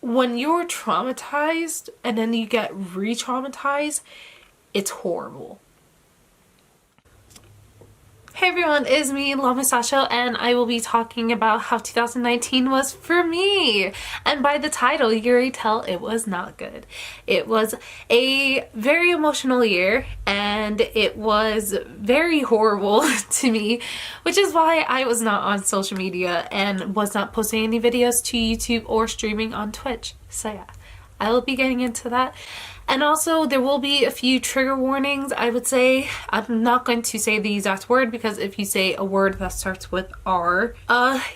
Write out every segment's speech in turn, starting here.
when you're traumatized and then you get re-traumatized, it's horrible. Hey everyone, it's me, Lama Sasha, and I will be talking about how 2019 was for me. And by the title, you can already tell it was not good. It was a very emotional year, and it was very horrible to me, which is why I was not on social media and was not posting any videos to YouTube or streaming on Twitch. So yeah, I will be getting into that. And also, there will be a few trigger warnings, I would say. I'm not going to say the exact word because if you say a word that starts with R,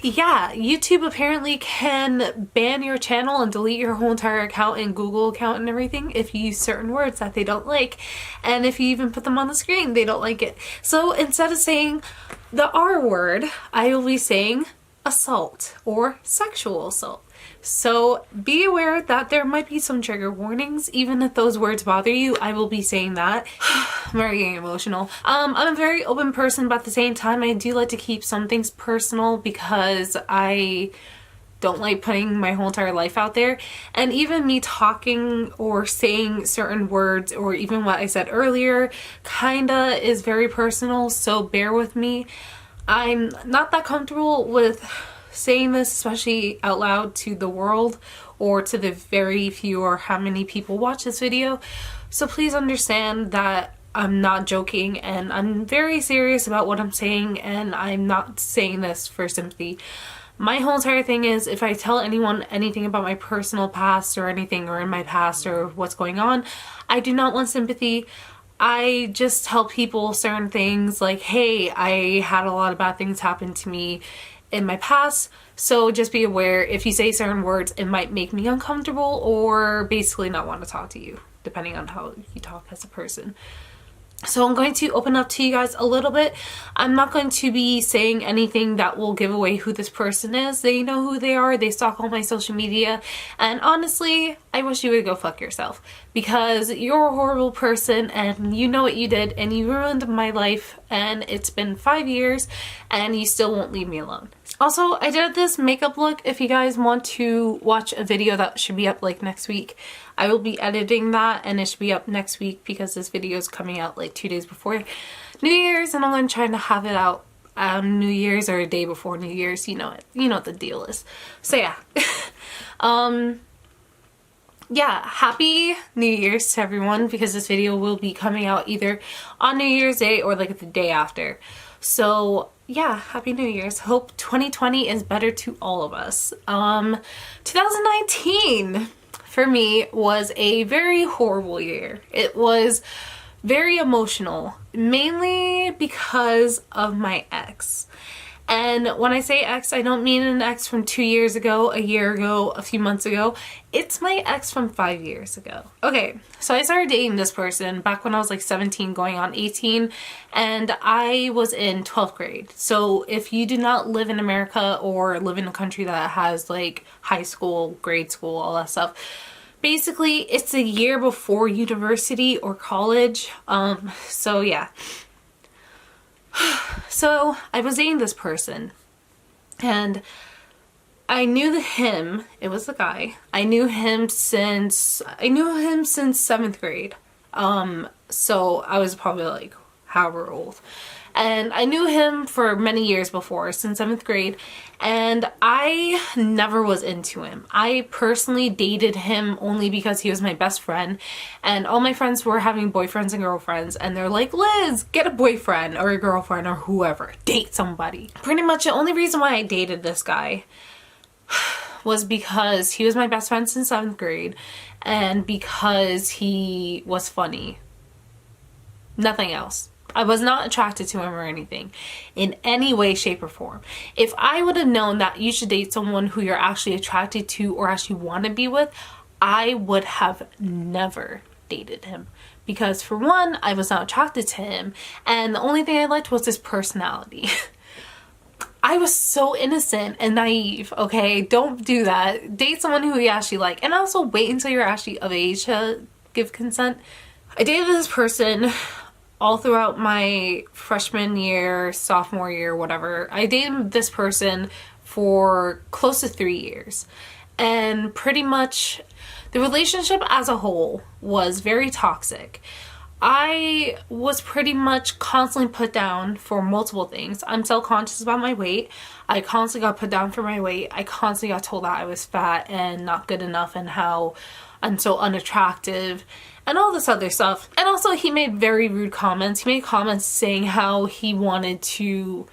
yeah, YouTube apparently can ban your channel and delete your whole entire account and Google account and everything if you use certain words that they don't like. And if you even put them on the screen, they don't like it. So instead of saying the R word, I will be saying assault or sexual assault. So be aware that there might be some trigger warnings. Even if those words bother you, I will be saying that. I'm already getting emotional. I'm a very open person, but at the same time I do like to keep some things personal because I don't like putting my whole entire life out there. And even me talking or saying certain words, or even what I said earlier, kinda is very personal, so bear with me. I'm not that comfortable with saying this, especially out loud to the world or to the very few or how many people watch this video. So please understand that I'm not joking and I'm very serious about what I'm saying, and I'm not saying this for sympathy. My whole entire thing is, if I tell anyone anything about my personal past or anything or in my past or what's going on, I do not want sympathy. I just tell people certain things like, hey, I had a lot of bad things happen to me in my past, so just be aware if you say certain words, it might make me uncomfortable or basically not want to talk to you, depending on how you talk as a person. So I'm going to open up to you guys a little bit. I'm not going to be saying anything that will give away who this person is. They know who they are. They stalk all my social media. And honestly, I wish you would go fuck yourself, because you're a horrible person and you know what you did and you ruined my life, and it's been 5 years and you still won't leave me alone. Also, I did this makeup look. If you guys want to watch a video that should be up like next week, I will be editing that and it should be up next week because this video is coming out like 2 days before New Year's, and I'm going to try to have it out on New Year's or a day before New Year's. You know it. You know what the deal is. So yeah. Yeah, happy New Year's to everyone, because this video will be coming out either on New Year's Day or like the day after. So yeah, happy New Year's. Hope 2020 is better to all of us. 2019 for me was a very horrible year. It was very emotional, mainly because of my ex. And when I say ex, I don't mean an ex from 2 years ago, a year ago, a few months ago. It's my ex from 5 years ago. Okay, so I started dating this person back when I was like 17 going on 18, and I was in 12th grade. So if you do not live in America or live in a country that has like high school, grade school, all that stuff, basically it's a year before university or college. So yeah. So I was dating this person and I knew him, it was the guy, I knew him since 7th grade. So I was probably like however old. And I knew him for many years before, since 7th grade, and I never was into him. I personally dated him only because he was my best friend, and all my friends were having boyfriends and girlfriends, and they're like, Liz, get a boyfriend or a girlfriend or whoever, date somebody. Pretty much the only reason why I dated this guy was because he was my best friend since 7th grade, and because he was funny. Nothing else. I was not attracted to him or anything in any way, shape, or form. If I would have known that you should date someone who you're actually attracted to or actually want to be with, I would have never dated him. Because for one, I was not attracted to him, and the only thing I liked was his personality. I was so innocent and naive, okay? Don't do that. Date someone who you actually like, and also wait until you're actually of age to give consent. I dated this person all throughout my freshman year, sophomore year, whatever. I dated this person for close to 3 years. And pretty much the relationship as a whole was very toxic. I was pretty much constantly put down for multiple things. I'm self-conscious about my weight. I constantly got put down for my weight. I constantly got told that I was fat and not good enough and how I'm so unattractive and all this other stuff. And also he made very rude comments. He made comments saying how he wanted to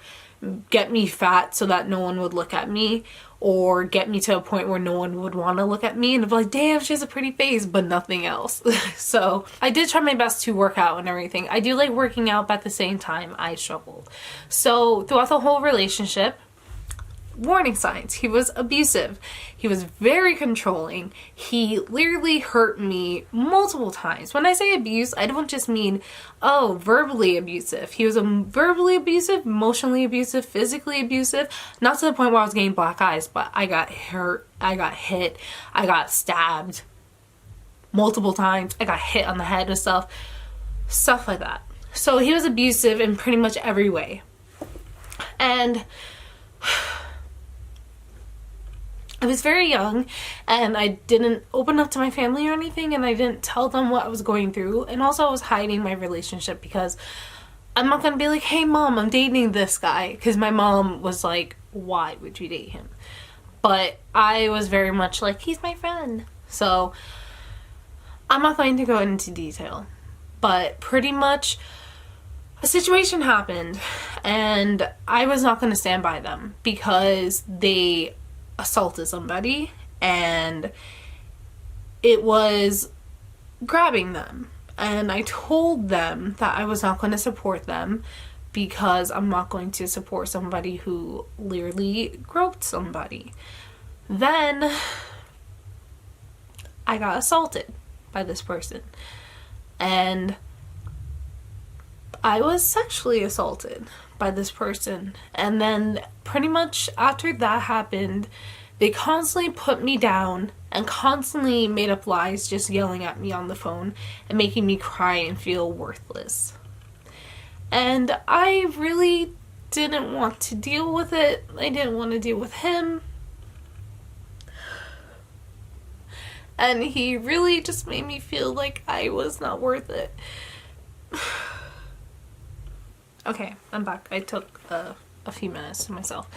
get me fat so that no one would look at me, or get me to a point where no one would want to look at me and be like, damn, she has a pretty face, but nothing else. So I did try my best to work out and everything. I do like working out, but at the same time I struggled. So throughout the whole relationship, warning signs: he was abusive, he was very controlling, he literally hurt me multiple times. When I say abuse, I don't just mean, oh, verbally abusive. He was verbally abusive, emotionally abusive, physically abusive, not to the point where I was getting black eyes, but I got hurt, I got hit, I got stabbed multiple times, I got hit on the head and stuff like that. So he was abusive in pretty much every way. And I was very young and I didn't open up to my family or anything, and I didn't tell them what I was going through. And also I was hiding my relationship because I'm not gonna be like, hey mom, I'm dating this guy, because my mom was like, why would you date him? But I was very much like, he's my friend. So I'm not going to go into detail, but pretty much a situation happened and I was not going to stand by them because they assaulted somebody and it was grabbing them, and I told them that I was not going to support them because I'm not going to support somebody who literally groped somebody. Then I got assaulted by this person and I was sexually assaulted by this person. And then pretty much after that happened, they constantly put me down and constantly made up lies, just yelling at me on the phone and making me cry and feel worthless. And I really didn't want to deal with it. I didn't want to deal with him. And he really just made me feel like I was not worth it. Okay, I'm back. I took a few minutes to myself.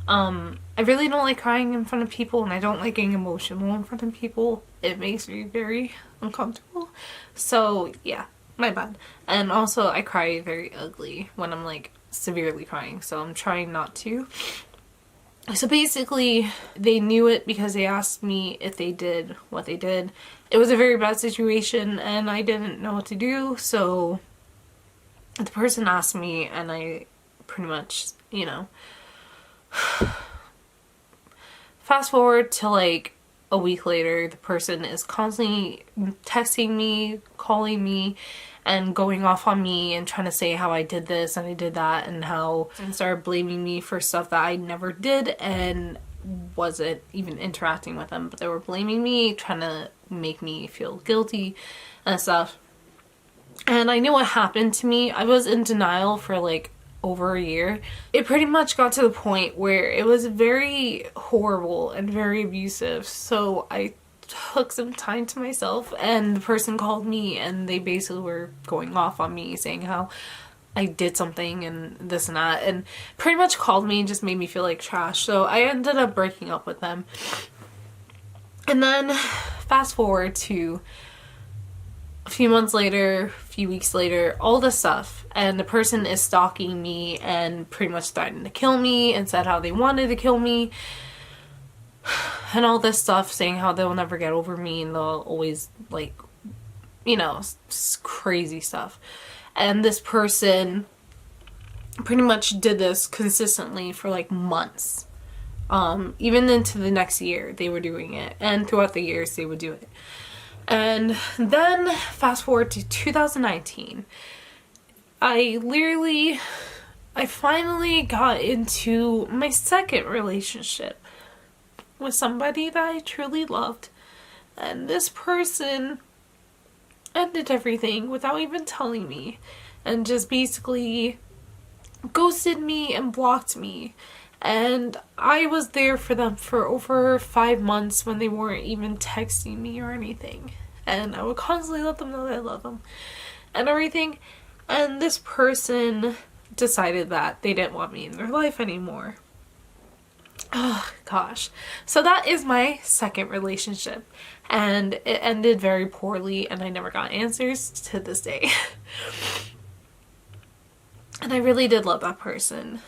I really don't like crying in front of people, and I don't like getting emotional in front of people. It makes me very uncomfortable. So yeah, my bad. And also I cry very ugly when I'm like severely crying, so I'm trying not to. So basically they knew it because they asked me if they did what they did. It was a very bad situation and I didn't know what to do, so the person asked me and I pretty much, you know, fast forward to like a week later, the person is constantly texting me, calling me, and going off on me and trying to say how I did this and I did that, and how, and started blaming me for stuff that I never did and wasn't even interacting with them, but they were blaming me, trying to make me feel guilty and stuff. And I knew what happened to me. I was in denial for like over a year. It pretty much got to the point where it was very horrible and very abusive. So I took some time to myself, and the person called me and they basically were going off on me saying how I did something and this and that, and pretty much called me and just made me feel like trash. So I ended up breaking up with them. And then fast forward to a few months later, a few weeks later, all this stuff, and the person is stalking me and pretty much threatened to kill me and said how they wanted to kill me and all this stuff, saying how they'll never get over me and they'll always, like, you know, crazy stuff. And this person pretty much did this consistently for like months. Even into the next year they were doing it, and throughout the years they would do it. And then fast forward to 2019, I finally got into my second relationship with somebody that I truly loved, and this person ended everything without even telling me and just basically ghosted me and blocked me And I was there for them for over 5 months when they weren't even texting me or anything. And I would constantly let them know that I love them and everything. And this person decided that they didn't want me in their life anymore. Oh gosh. So that is my second relationship, and it ended very poorly, and I never got answers to this day. And I really did love that person.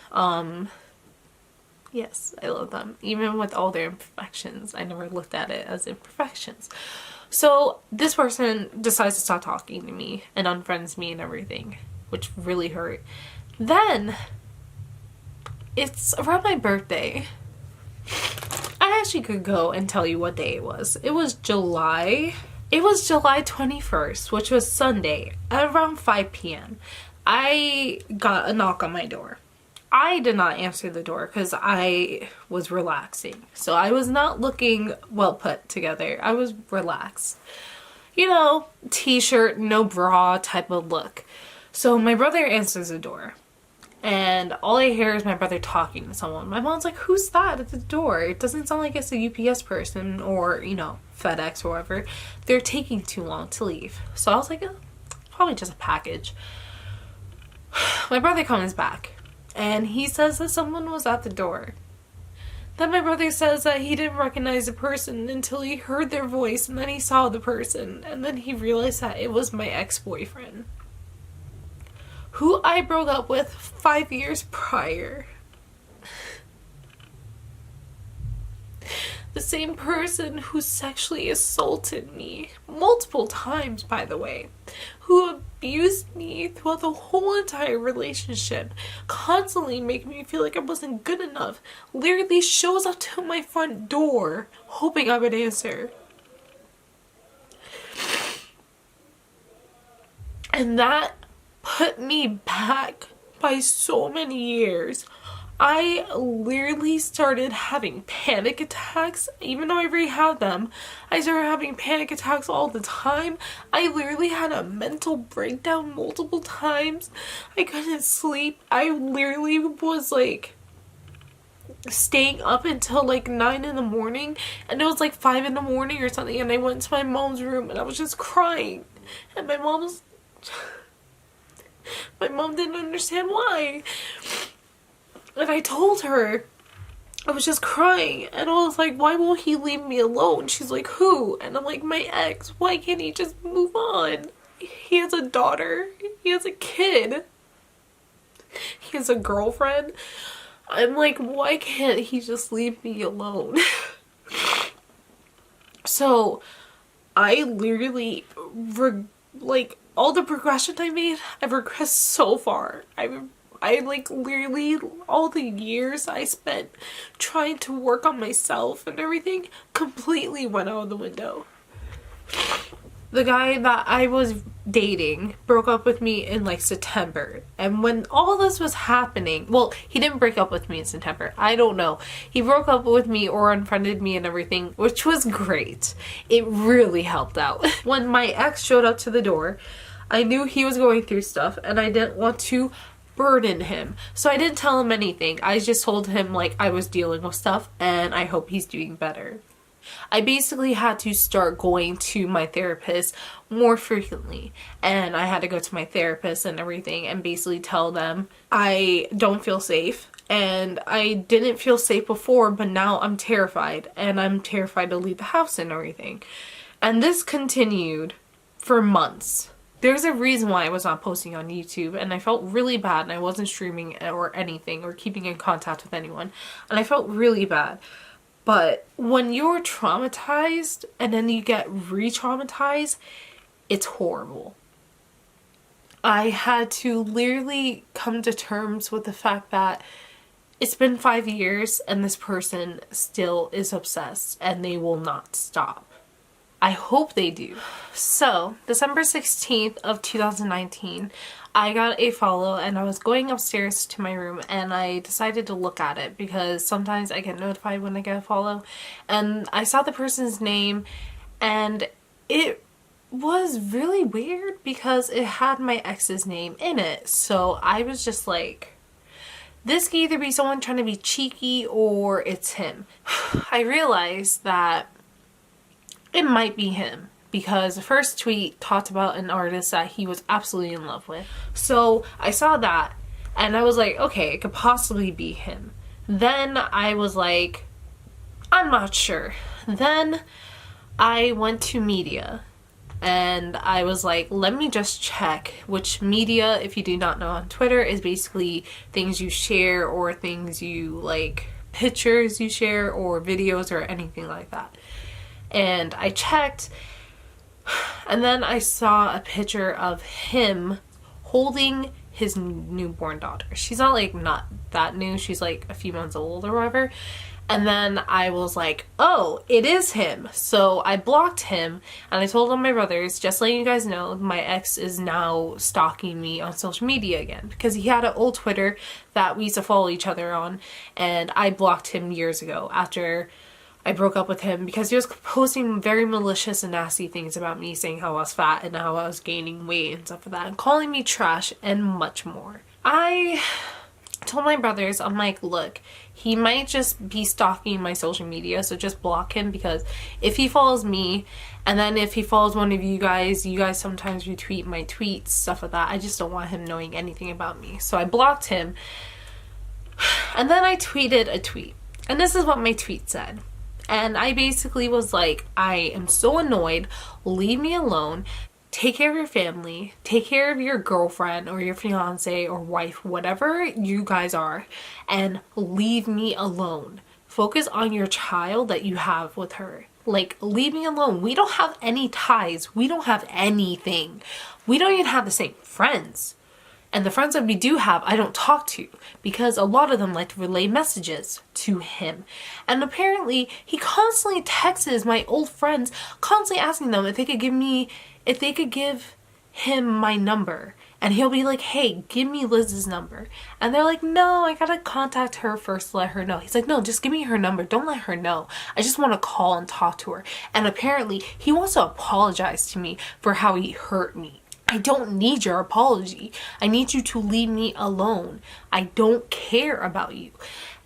Yes, I love them. Even with all their imperfections, I never looked at it as imperfections. So this person decides to stop talking to me and unfriends me and everything, which really hurt. Then it's around my birthday. I actually could go and tell you what day it was. It was July 21st, which was Sunday, at around 5 p.m. I got a knock on my door. I did not answer the door because I was relaxing. So I was not looking well put together. I was relaxed. You know, t-shirt, no bra type of look. So my brother answers the door. And all I hear is my brother talking to someone. My mom's like, who's that at the door? It doesn't sound like it's a UPS person or, you know, FedEx or whatever. They're taking too long to leave. So I was like, oh, probably just a package. My brother comes back and he says that someone was at the door. Then my brother says that he didn't recognize the person until he heard their voice, and then he saw the person, and then he realized that it was my ex-boyfriend, who I broke up with 5 years prior. The same person who sexually assaulted me multiple times, by the way, who abused me throughout the whole entire relationship, constantly making me feel like I wasn't good enough, literally shows up to my front door hoping I would answer. And that put me back by so many years. I literally started having panic attacks. Even though I already had them, I started having panic attacks all the time. I literally had a mental breakdown multiple times. I couldn't sleep. I literally was like staying up until like 9 in the morning, and it was like 5 in the morning or something, and I went to my mom's room and I was just crying, and my mom didn't understand why. And I told her I was just crying, and I was like, why won't he leave me alone? She's like, who? And I'm like, my ex. Why can't he just move on? He has a daughter. He has a kid. He has a girlfriend. I'm like, why can't he just leave me alone? So I literally, like, all the progression I made, I've regressed so far. I like literally all the years I spent trying to work on myself and everything completely went out of the window. The guy that I was dating broke up with me in like September. And when all this was happening, well, he didn't break up with me in September. I don't know. He broke up with me or unfriended me and everything, which was great. It really helped out. When my ex showed up to the door, I knew he was going through stuff and I didn't want to burden him. So I didn't tell him anything. I just told him like I was dealing with stuff and I hope he's doing better. I basically had to start going to my therapist more frequently, and I had to go to my therapist and everything and basically tell them I don't feel safe, and I didn't feel safe before, but now I'm terrified, and I'm terrified to leave the house and everything. And this continued for months. There's a reason why I was not posting on YouTube, and I felt really bad, and I wasn't streaming or anything or keeping in contact with anyone, and I felt really bad. But when you're traumatized and then you get re-traumatized, it's horrible. I had to literally come to terms with the fact that it's been 5 years and this person still is obsessed and they will not stop. I hope they do. So, December 16th of 2019, I got a follow and I was going upstairs to my room and I decided to look at it because sometimes I get notified when I get a follow, and I saw the person's name and it was really weird because it had my ex's name in it. So I was just like, this can either be someone trying to be cheeky or it's him. I realized that it might be him because the first tweet talked about an artist that he was absolutely in love with. So I saw that and I was like, okay, it could possibly be him. Then I was like, I'm not sure. Then I went to media and I was like, let me just check, which media, if you do not know on Twitter, is basically things you share or things you like, pictures you share or videos or anything like that. And I checked and then I saw a picture of him holding his newborn daughter. She's not that new, she's like a few months old or whatever. And then I was like, oh, it is him. So I blocked him and I told all my brothers, just letting you guys know, my ex is now stalking me on social media again because he had an old Twitter that we used to follow each other on, and I blocked him years ago after I broke up with him because he was posting very malicious and nasty things about me, saying how I was fat and how I was gaining weight and stuff like that, and calling me trash and much more. I told my brothers, I'm like, look, he might just be stalking my social media, so just block him, because if he follows me and then if he follows one of you guys sometimes retweet my tweets, stuff like that, I just don't want him knowing anything about me. So I blocked him. And then I tweeted a tweet, and this is what my tweet said. And I basically was like, I am so annoyed, leave me alone, take care of your family, take care of your girlfriend or your fiance or wife, whatever you guys are, and leave me alone. Focus on your child that you have with her. Like, leave me alone. We don't have any ties. We don't have anything. We don't even have the same friends. And the friends that we do have, I don't talk to because a lot of them like to relay messages to him. And apparently he constantly texts my old friends, constantly asking them if they could give him my number. And he'll be like, hey, give me Liz's number. And they're like, no, I gotta contact her first to let her know. He's like, no, just give me her number. Don't let her know. I just want to call and talk to her. And apparently he wants to apologize to me for how he hurt me. I don't need your apology. I need you to leave me alone. I don't care about you.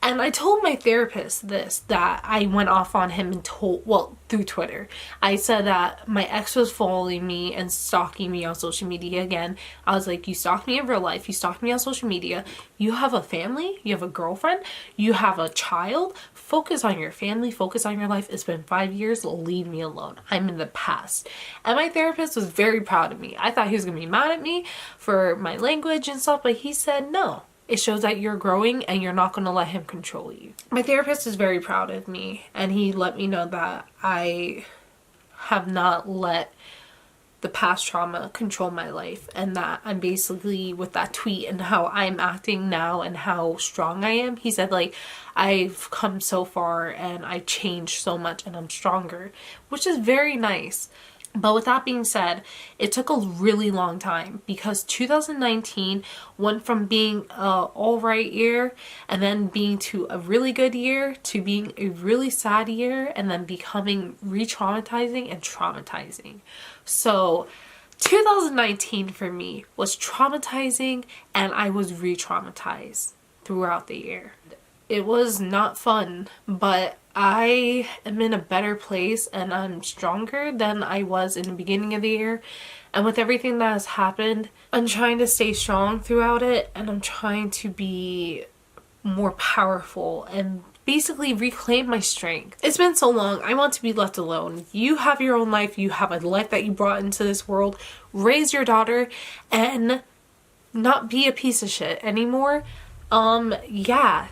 And I told my therapist this, that I went off on him and through Twitter. I said that my ex was following me and stalking me on social media again. I was like, you stalked me in real life, you stalked me on social media. You have a family, you have a girlfriend, you have a child. Focus on your family, focus on your life. It's been 5 years, leave me alone. I'm in the past. And my therapist was very proud of me. I thought he was gonna be mad at me for my language and stuff, but he said no. It shows that you're growing and you're not going to let him control you. My therapist is very proud of me, and he let me know that I have not let the past trauma control my life, and that I'm basically, with that tweet and how I'm acting now and how strong I am, he said, like, I've come so far and I changed so much and I'm stronger, which is very nice. But with that being said, it took a really long time because 2019 went from being an alright year and then being to a really good year to being a really sad year and then becoming re-traumatizing and traumatizing. So 2019 for me was traumatizing and I was re-traumatized throughout the year. It was not fun, but I am in a better place and I'm stronger than I was in the beginning of the year. And with everything that has happened, I'm trying to stay strong throughout it, and I'm trying to be more powerful and basically reclaim my strength. It's been so long. I want to be left alone. You have your own life. You have a life that you brought into this world. Raise your daughter and not be a piece of shit anymore. Yeah.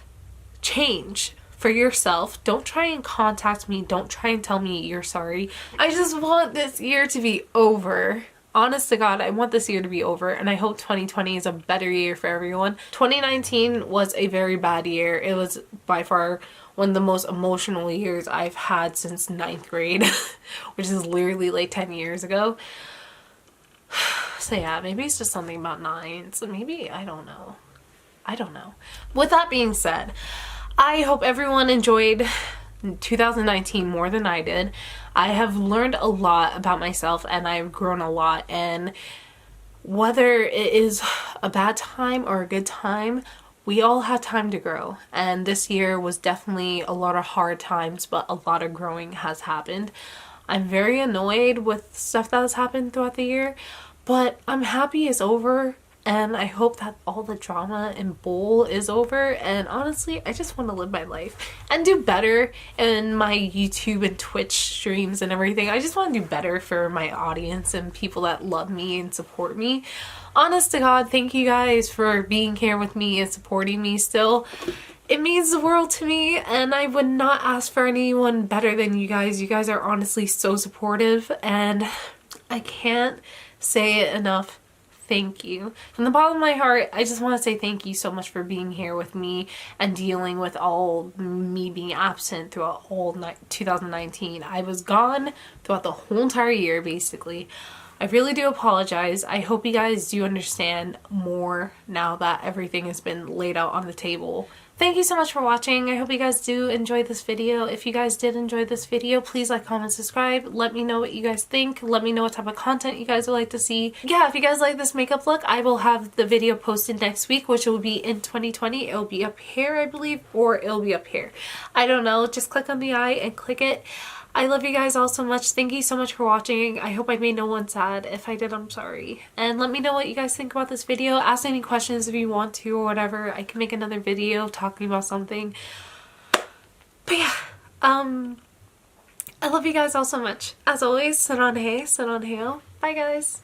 Change for yourself. Don't try and contact me. Don't try and tell me you're sorry. I just want this year to be over. Honest to God, I want this year to be over, and I hope 2020 is a better year for everyone. 2019 was a very bad year. It was by far one of the most emotional years I've had since 9th grade, which is literally like 10 years ago. So yeah, maybe it's just something about 9s. Maybe, I don't know. With that being said, I hope everyone enjoyed 2019 more than I did. I have learned a lot about myself and I've grown a lot, and whether it is a bad time or a good time, we all had time to grow, and this year was definitely a lot of hard times, but a lot of growing has happened. I'm very annoyed with stuff that has happened throughout the year, but I'm happy it's over, and I hope that all the drama and bull is over. And honestly, I just want to live my life and do better in my YouTube and Twitch streams and everything. I just want to do better for my audience and people that love me and support me. Honest to God, thank you guys for being here with me and supporting me still. It means the world to me, and I would not ask for anyone better than you guys. You guys are honestly so supportive, and I can't say it enough. Thank you. From the bottom of my heart, I just want to say thank you so much for being here with me and dealing with all me being absent throughout all 2019. I was gone throughout the whole entire year, basically. I really do apologize. I hope you guys do understand more now that everything has been laid out on the table. Thank you so much for watching. I hope you guys do enjoy this video. If you guys did enjoy this video, please like, comment, subscribe. Let me know what you guys think. Let me know what type of content you guys would like to see. Yeah, if you guys like this makeup look, I will have the video posted next week, which will be in 2020. It'll be up here, I believe, or it'll be up here. I don't know. Just click on the eye and click it. I love you guys all so much. Thank you so much for watching. I hope I made no one sad. If I did, I'm sorry. And let me know what you guys think about this video. Ask any questions if you want to or whatever. I can make another video talking about something. But yeah, I love you guys all so much. As always, sit on hey, sit on hail. Bye guys.